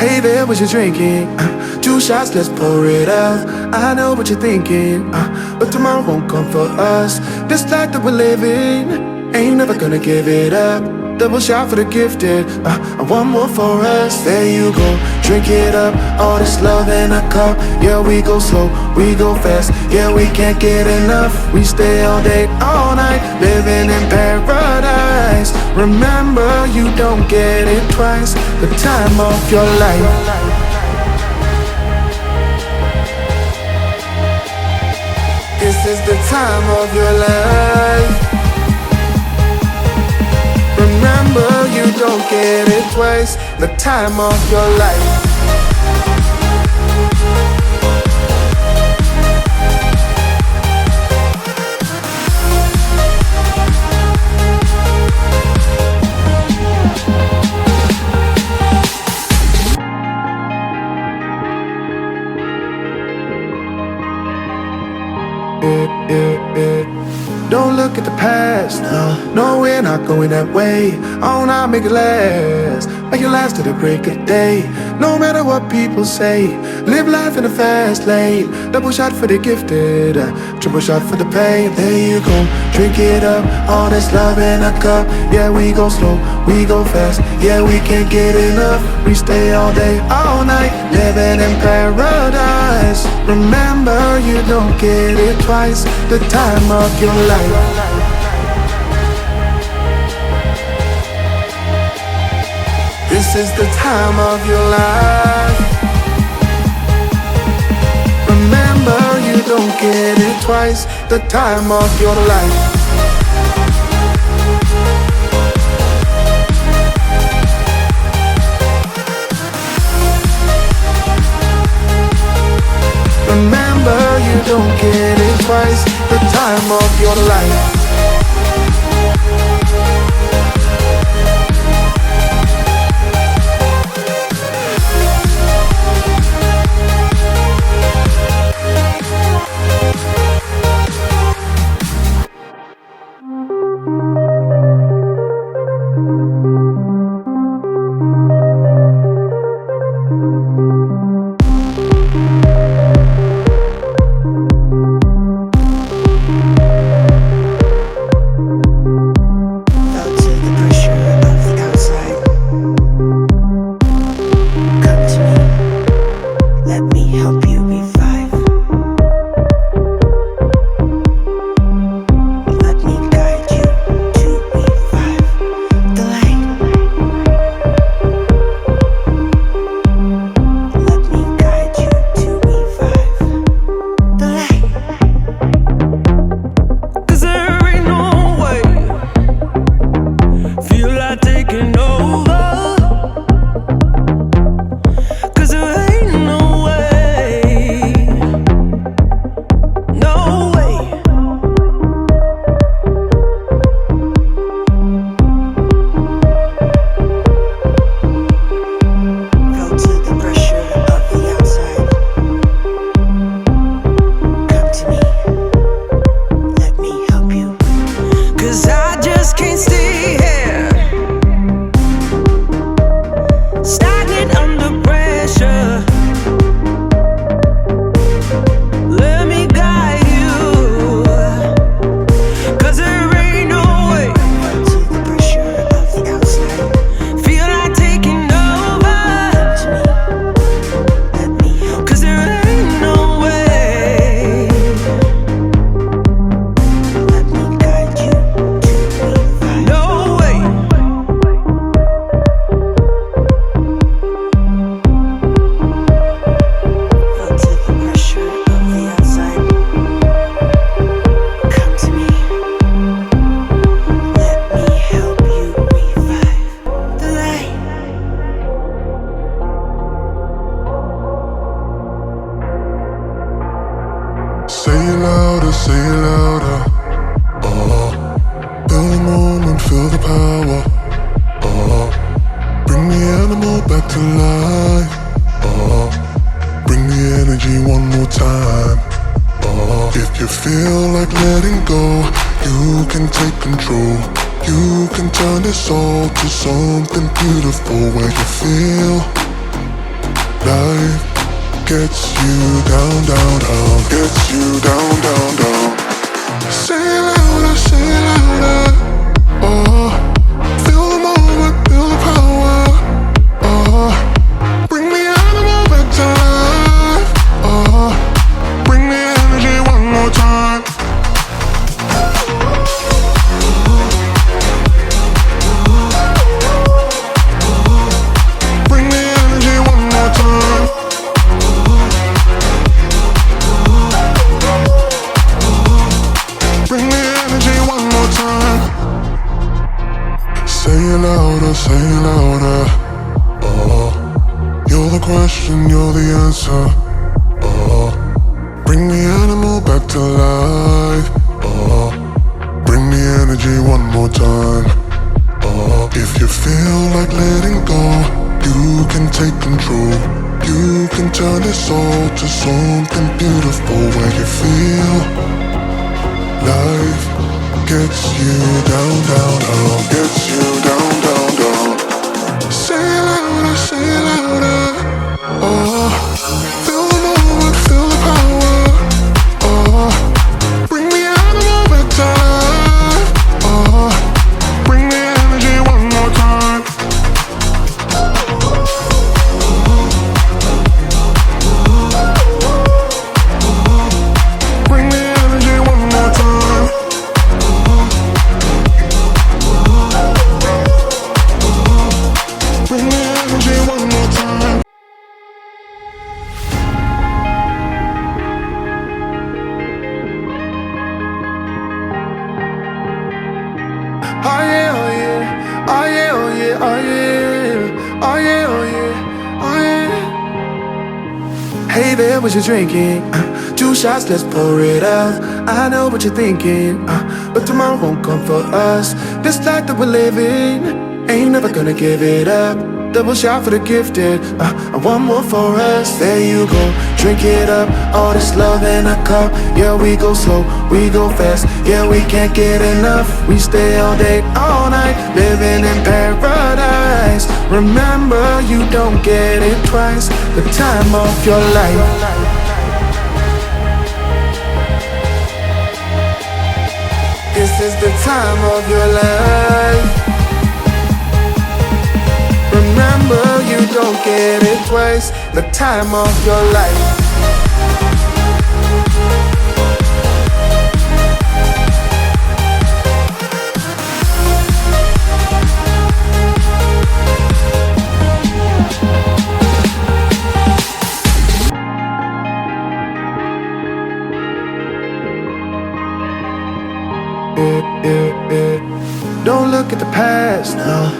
Hey there, what you drinking? 2 shots, let's pour it out. I know what you're thinking, but tomorrow won't come for us. This life that we're living, ain't never gonna give it up. Double shot for the gifted, and one more for us. There you go, drink it up. All this love in a cup. Yeah, we go slow, we go fast. Yeah, we can't get enough. We stay all day, all night, living in paradise. Remember, you don't get it twice. The time of your life. This is the time of your life. Remember, you don't get it twice. The time of your life. Don't look at the past, no, we're not going that way. Oh, now make it last, make it last to the break of day. No matter what people say, live life in a fast lane. Double shot for the gifted, triple shot for the pain. There you go, drink it up, all this love in a cup. Yeah, we go slow, we go fast. Yeah, we can't get enough. We stay all day, all night, living in paradise. Remember, you don't get it twice. The time of your life. This is the time of your life. Remember, you don't get it twice. The time of your life. Remember, you don't get it twice. The time of your life. Turn this all to something beautiful where you feel Life gets you down, down, down, gets you down, down, down. Say it louder, say it louder. Oh, feel the moment, feel the power. Oh, bring the animal back to life. Oh, bring the energy one more time. Bring the energy one more time. Bring the energy one more time. Say it louder, say it louder. Oh, you're the question, you're the answer. Oh, bring the animal back to life. Oh, bring the energy one more time. Oh, if you feel like letting go, you can take control. You can turn this all to something beautiful where you feel life gets you down, down, down, gets you down, down, down. Say it louder, say it louder. Oh, feel the moment, feel the power. Oh, bring the animal back to life. Oh, bring the energy one more time. Bring the energy one more time. Bring the energy one more time. Oh yeah, oh yeah, oh yeah, oh yeah, oh yeah, oh yeah, oh yeah, oh yeah. Hey there, what you drinking? 2 shots, let's pour it out. I know what you're thinking, but tomorrow won't come for us. This life that we're living, ain't never gonna give it up. Double shot for the gifted, and one more for us. There you go, drink it up. All this love in a cup. Yeah, we go slow, we go fast. Yeah, we can't get enough. We stay all day, all night, living in paradise. Remember, you don't get it twice. The time of your life. This is the time of your life. Remember, you don't get it twice. The time of your life. Don't look at the past,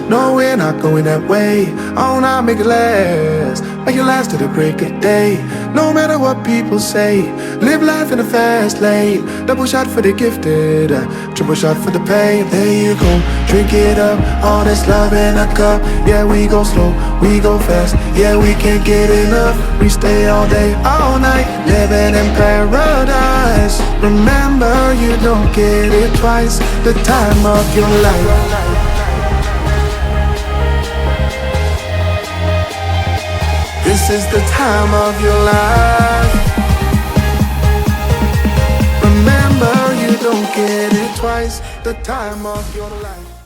no, we're not going that way. Oh, now make it last, make it last to the break of day. No matter what people say, live life in a fast lane. Double shot for the gifted, triple shot for the pain. There you go, drink it up, all this love in a cup. Yeah, we go slow, we go fast. Yeah, we can't get enough. We stay all day, all night, living in paradise. Remember, you don't get it twice. The time of your life. This is the time of your life. Remember, you don't get it twice. The time of your life.